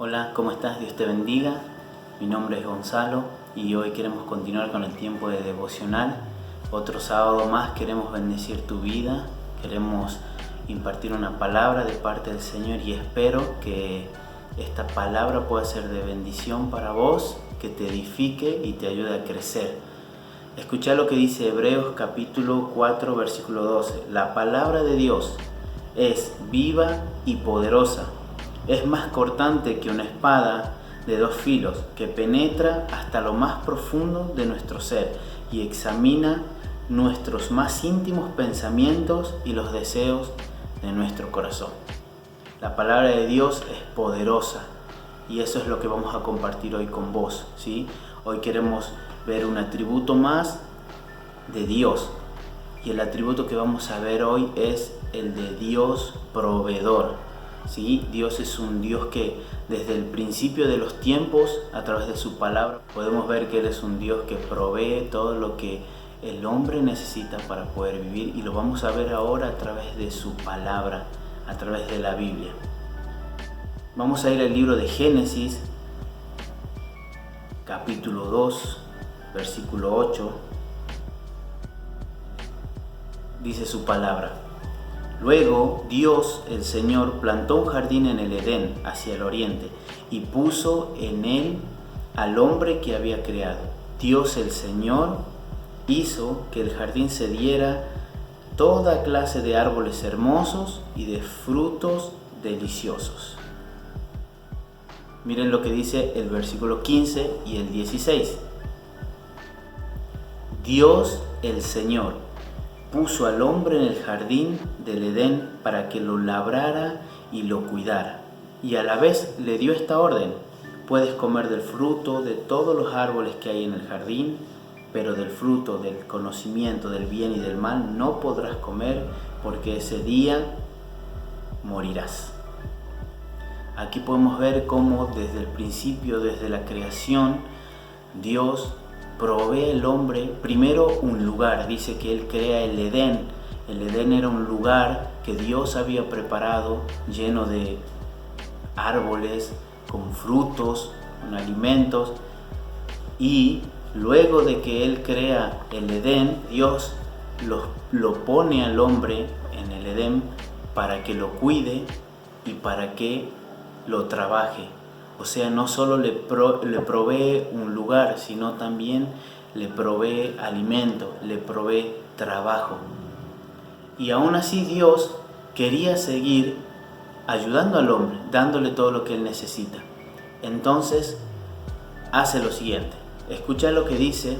Hola, ¿cómo estás? Dios te bendiga. Mi nombre es Gonzalo y hoy queremos continuar con el tiempo de devocional. Otro sábado más queremos bendecir tu vida, queremos impartir una palabra de parte del Señor y espero que esta palabra pueda ser de bendición para vos, que te edifique y te ayude a crecer. Escucha lo que dice Hebreos capítulo 4 versículo 12. La palabra de Dios es viva y poderosa. Es más cortante que una espada de dos filos, que penetra hasta lo más profundo de nuestro ser y examina nuestros más íntimos pensamientos y los deseos de nuestro corazón. La palabra de Dios es poderosa y eso es lo que vamos a compartir hoy con vos, ¿sí? Hoy queremos ver un atributo más de Dios y el atributo que vamos a ver hoy es el de Dios proveedor. ¿Sí? Dios es un Dios que desde el principio de los tiempos, a través de su palabra, podemos ver que Él es un Dios que provee todo lo que el hombre necesita para poder vivir, y lo vamos a ver ahora a través de su palabra, a través de la Biblia. Vamos a ir al libro de Génesis, capítulo 2, versículo 8. Dice su palabra: Luego Dios, el Señor, plantó un jardín en el Edén, hacia el oriente, y puso en él al hombre que había creado. Dios, el Señor, hizo que el jardín se diera toda clase de árboles hermosos y de frutos deliciosos. Miren lo que dice el versículo 15 y el 16. Dios, el Señor, puso al hombre en el jardín del Edén para que lo labrara y lo cuidara. Y a la vez le dio esta orden: puedes comer del fruto de todos los árboles que hay en el jardín, pero del fruto del conocimiento del bien y del mal no podrás comer, porque ese día morirás. Aquí podemos ver cómo desde el principio, desde la creación, Dios provee al hombre primero un lugar. Dice que Él crea el Edén. El Edén era un lugar que Dios había preparado, lleno de árboles, con frutos, con alimentos. Y luego de que Él crea el Edén, Dios lo pone al hombre en el Edén para que lo cuide y para que lo trabaje. O sea, no solo le provee un lugar, sino también le provee alimento, le provee trabajo. Y aún así Dios quería seguir ayudando al hombre, dándole todo lo que él necesita. Entonces hace lo siguiente. Escucha lo que dice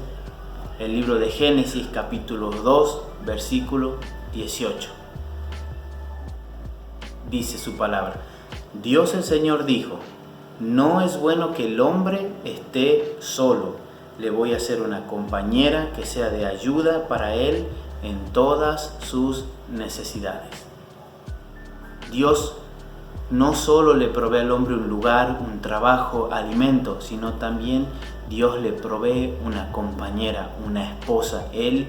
el libro de Génesis, capítulo 2, versículo 18. Dice su palabra: Dios el Señor dijo: no es bueno que el hombre esté solo. Le voy a hacer una compañera que sea de ayuda para él en todas sus necesidades. Dios no solo le provee al hombre un lugar, un trabajo, alimento, sino también Dios le provee una compañera, una esposa. Él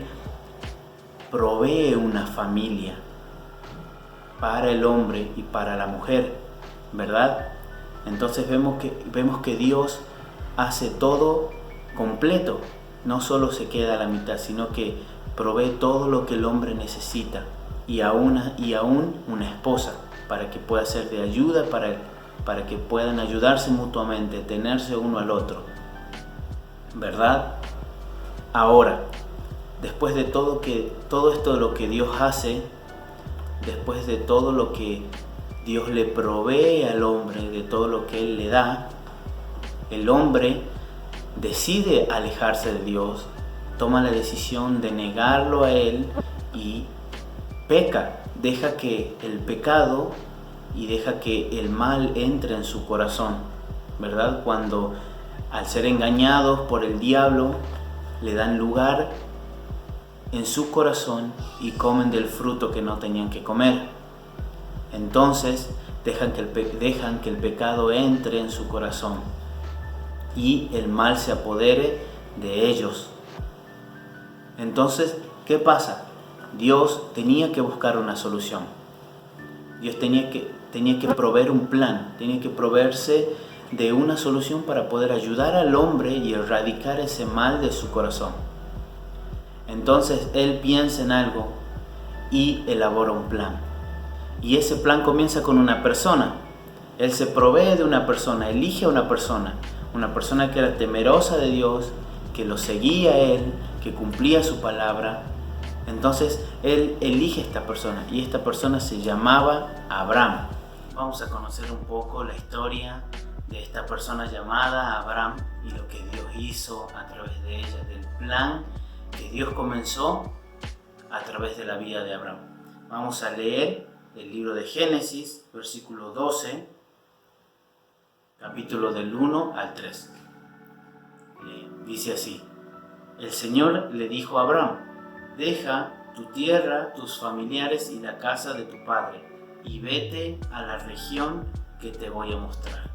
provee una familia para el hombre y para la mujer, ¿verdad? Entonces vemos que Dios hace todo completo. No solo se queda a la mitad, sino que provee todo lo que el hombre necesita, y aún una esposa para que pueda ser de ayuda para que puedan ayudarse mutuamente, tenerse uno al otro, ¿verdad? Ahora, después de todo esto, lo que Dios hace, después de todo lo que Dios le provee al hombre, de todo lo que Él le da, el hombre decide alejarse de Dios, toma la decisión de negarlo a Él y peca. Deja que el pecado y deja que el mal entre en su corazón, ¿verdad? Cuando, al ser engañados por el diablo, le dan lugar en su corazón y comen del fruto que no tenían que comer. Entonces dejan que el pecado entre en su corazón y el mal se apodere de ellos. Entonces, ¿qué pasa? Dios tenía que buscar una solución. Dios tenía que proveer un plan, tenía que proveerse de una solución para poder ayudar al hombre y erradicar ese mal de su corazón. Entonces él piensa en algo y elabora un plan. Y ese plan comienza con una persona. Él se provee de una persona, elige a una persona que era temerosa de Dios, que lo seguía a él, que cumplía su palabra. Entonces él elige a esta persona y esta persona se llamaba Abraham. Vamos a conocer un poco la historia de esta persona llamada Abraham y lo que Dios hizo a través de ella, del plan que Dios comenzó a través de la vida de Abraham. Vamos a leer el libro de Génesis, versículo 12, capítulo del 1 al 3. Dice así: el Señor le dijo a Abraham: deja tu tierra, tus familiares y la casa de tu padre, y vete a la región que te voy a mostrar.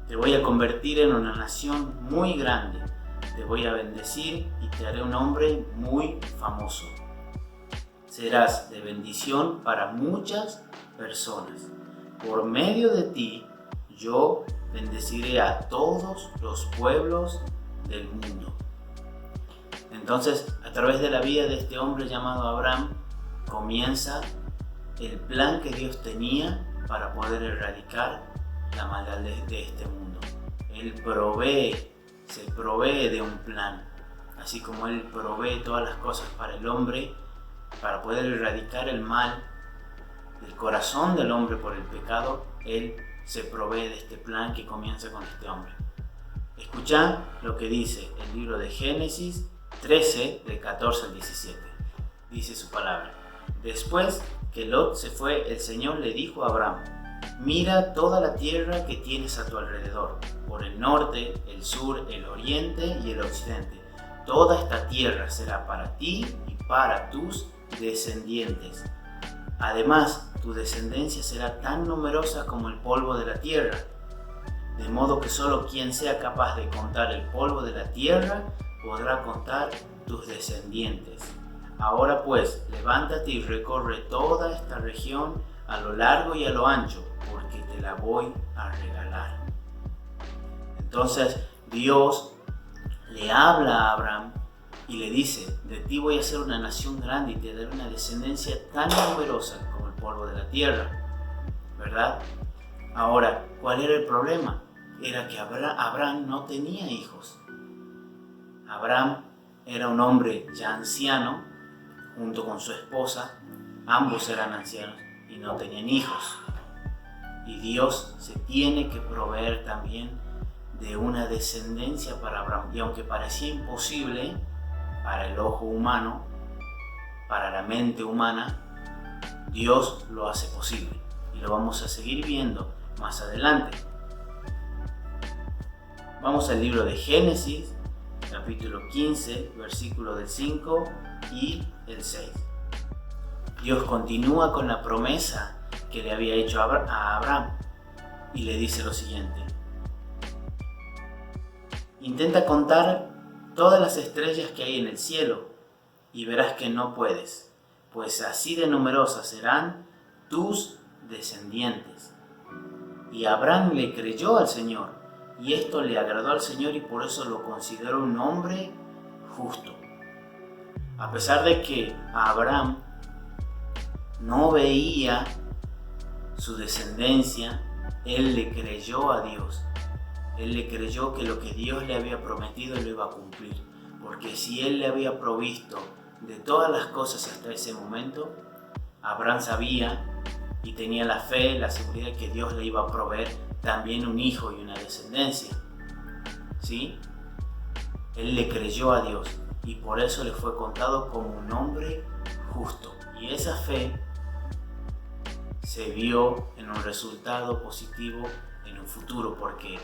Te voy a convertir en una nación muy grande, te voy a bendecir y te haré un hombre muy famoso. Serás de bendición para muchas personas. Por medio de ti, yo bendeciré a todos los pueblos del mundo. Entonces, a través de la vida de este hombre llamado Abraham, comienza el plan que Dios tenía para poder erradicar la maldad de este mundo. Él se provee de un plan, así como Él provee todas las cosas para el hombre, para poder erradicar el mal del corazón del hombre por el pecado. Él se provee de este plan que comienza con este hombre. Escuchad lo que dice el libro de Génesis 13, del 14 al 17. Dice su palabra: después que Lot se fue, el Señor le dijo a Abraham: mira toda la tierra que tienes a tu alrededor, por el norte, el sur, el oriente y el occidente. Toda esta tierra será para ti y para tus descendientes. Además, tu descendencia será tan numerosa como el polvo de la tierra, de modo que solo quien sea capaz de contar el polvo de la tierra podrá contar tus descendientes. Ahora pues, levántate y recorre toda esta región a lo largo y a lo ancho, porque te la voy a regalar. Entonces Dios le habla a Abraham y le dice: de ti voy a hacer una nación grande y te daré una descendencia tan numerosa como el polvo de la tierra. ¿Verdad? Ahora, ¿cuál era el problema? Era que Abraham no tenía hijos. Abraham era un hombre ya anciano, junto con su esposa. Ambos eran ancianos y no tenían hijos. Y Dios se tiene que proveer también de una descendencia para Abraham. Y aunque parecía imposible para el ojo humano, para la mente humana, Dios lo hace posible. Y lo vamos a seguir viendo más adelante. Vamos al libro de Génesis, capítulo 15, versículo del 5 y el 6. Dios continúa con la promesa que le había hecho a Abraham y le dice lo siguiente: intenta contar todas las estrellas que hay en el cielo y verás que no puedes, pues así de numerosas serán tus descendientes. Y Abraham le creyó al Señor, y esto le agradó al Señor, y por eso lo consideró un hombre justo. A pesar de que Abraham no veía su descendencia, él le creyó a Dios. Él le creyó que lo que Dios le había prometido lo iba a cumplir. Porque si él le había provisto de todas las cosas hasta ese momento, Abraham sabía y tenía la fe, la seguridad que Dios le iba a proveer también un hijo y una descendencia. ¿Sí? Él le creyó a Dios y por eso le fue contado como un hombre justo. Y esa fe se vio en un resultado positivo en un futuro, porque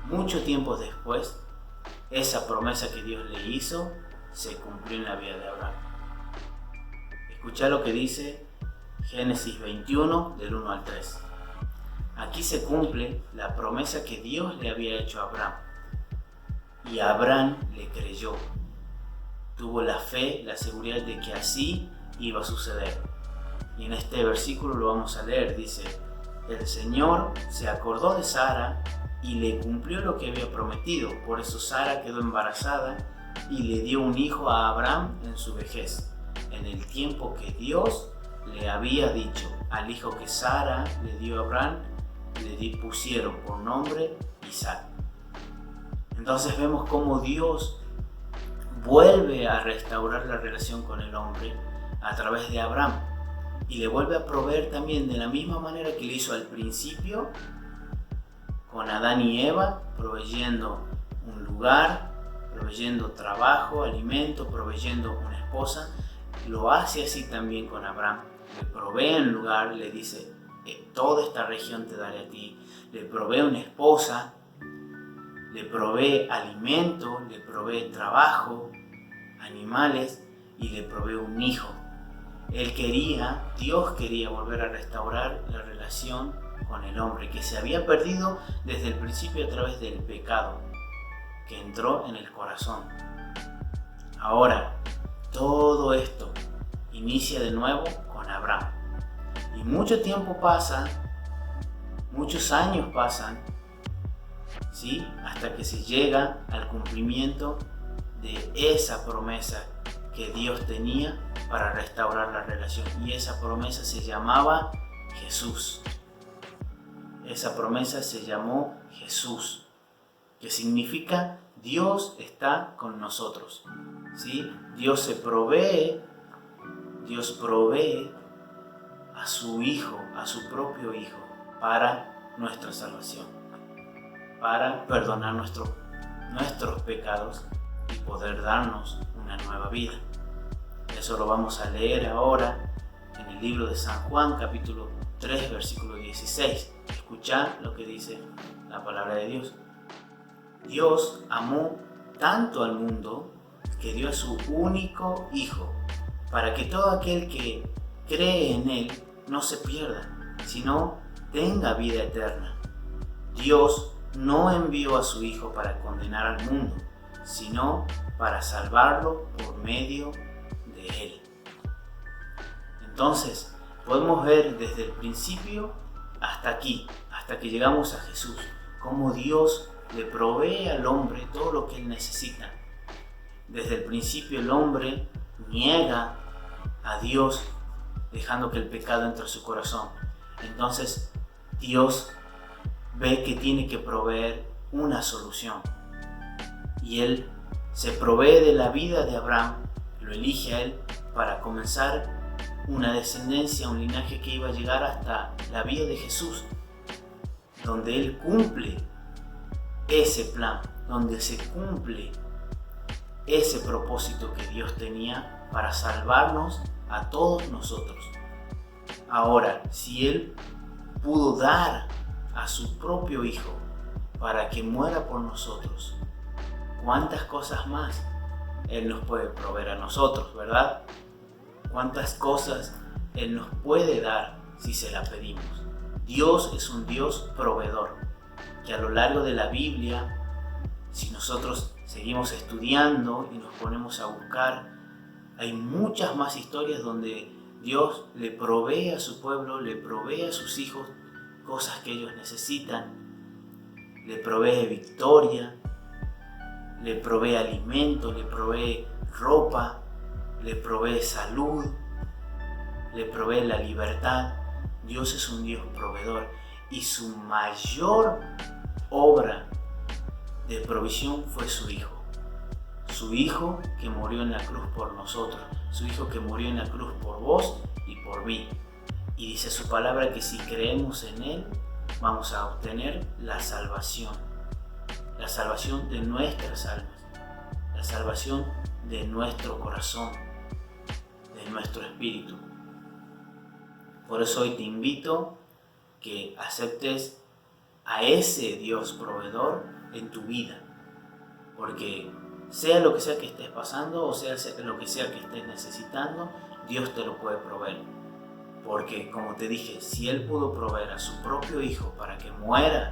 mucho tiempo después esa promesa que Dios le hizo se cumplió en la vida de Abraham. Escuchá lo que dice Génesis 21 del 1 al 3. Aquí se cumple la promesa que Dios le había hecho a Abraham. Y Abraham le creyó. Tuvo la fe, la seguridad de que así iba a suceder. Y en este versículo lo vamos a leer. Dice: el Señor se acordó de Sara y le cumplió lo que había prometido. Por eso Sara quedó embarazada y le dio un hijo a Abraham en su vejez, en el tiempo que Dios le había dicho. Al hijo que Sara le dio a Abraham le pusieron por nombre Isaac. Entonces vemos cómo Dios vuelve a restaurar la relación con el hombre a través de Abraham y le vuelve a proveer también de la misma manera que lo hizo al principio con Adán y Eva, proveyendo un lugar, proveyendo trabajo, alimento, proveyendo una esposa. Lo hace así también con Abraham. Le provee un lugar, le dice, toda esta región te daré a ti. Le provee una esposa, le provee alimento, le provee trabajo, animales y le provee un hijo. Dios quería volver a restaurar la relación con el hombre que se había perdido desde el principio a través del pecado que entró en el corazón. Ahora, todo esto inicia de nuevo con Abraham. Y mucho tiempo pasa, muchos años pasan, ¿sí? Hasta que se llega al cumplimiento de esa promesa que Dios tenía para restaurar la relación. Y esa promesa se llamaba Jesús. Esa promesa se llamó Jesús, que significa Dios está con nosotros, ¿sí? Dios provee a su Hijo, a su propio Hijo, para nuestra salvación, para perdonar nuestros pecados y poder darnos una nueva vida. Eso lo vamos a leer ahora en el libro de San Juan, capítulo 3, versículo 16. Escuchad lo que dice la palabra de Dios. Dios amó tanto al mundo que dio a su único Hijo, para que todo aquel que cree en Él no se pierda, sino tenga vida eterna. Dios no envió a su Hijo para condenar al mundo, sino para salvarlo por medio de Él. Entonces, podemos ver desde el principio hasta aquí, hasta que llegamos a Jesús, cómo Dios le provee al hombre todo lo que él necesita. Desde el principio el hombre niega a Dios, dejando que el pecado entre a su corazón. Entonces Dios ve que tiene que proveer una solución. Y Él se provee de la vida de Abraham, lo elige a él para comenzar una descendencia, un linaje que iba a llegar hasta la vida de Jesús, donde Él cumple ese plan, donde se cumple ese propósito que Dios tenía para salvarnos a todos nosotros. Ahora, si Él pudo dar a su propio Hijo para que muera por nosotros, ¿cuántas cosas más Él nos puede proveer a nosotros, verdad? ¿Cuántas cosas Él nos puede dar si se la pedimos? Dios es un Dios proveedor, que a lo largo de la Biblia, si nosotros seguimos estudiando y nos ponemos a buscar, hay muchas más historias donde Dios le provee a su pueblo, le provee a sus hijos cosas que ellos necesitan, le provee victoria, le provee alimento, le provee ropa, le provee salud, le provee la libertad. Dios es un Dios proveedor y su mayor obra de provisión fue su Hijo. Su Hijo que murió en la cruz por nosotros, su Hijo que murió en la cruz por vos y por mí. Y dice su palabra que si creemos en Él, vamos a obtener la salvación de nuestras almas, la salvación de nuestro corazón, de nuestro espíritu. Por eso hoy te invito que aceptes a ese Dios proveedor en tu vida, porque sea lo que sea que estés pasando o sea lo que sea que estés necesitando, Dios te lo puede proveer. Porque, como te dije, si Él pudo proveer a su propio Hijo para que muera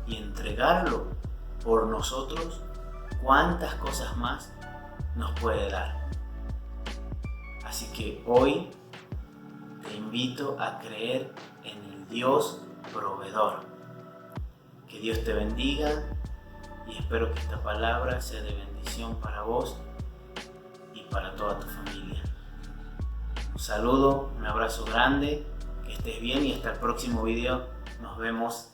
y entregarlo por nosotros, ¿cuántas cosas más nos puede dar? Así que hoy te invito a creer en el Dios proveedor. Que Dios te bendiga y espero que esta palabra sea de bendición para vos y para toda tu familia. Un saludo, un abrazo grande, que estés bien y hasta el próximo video. Nos vemos.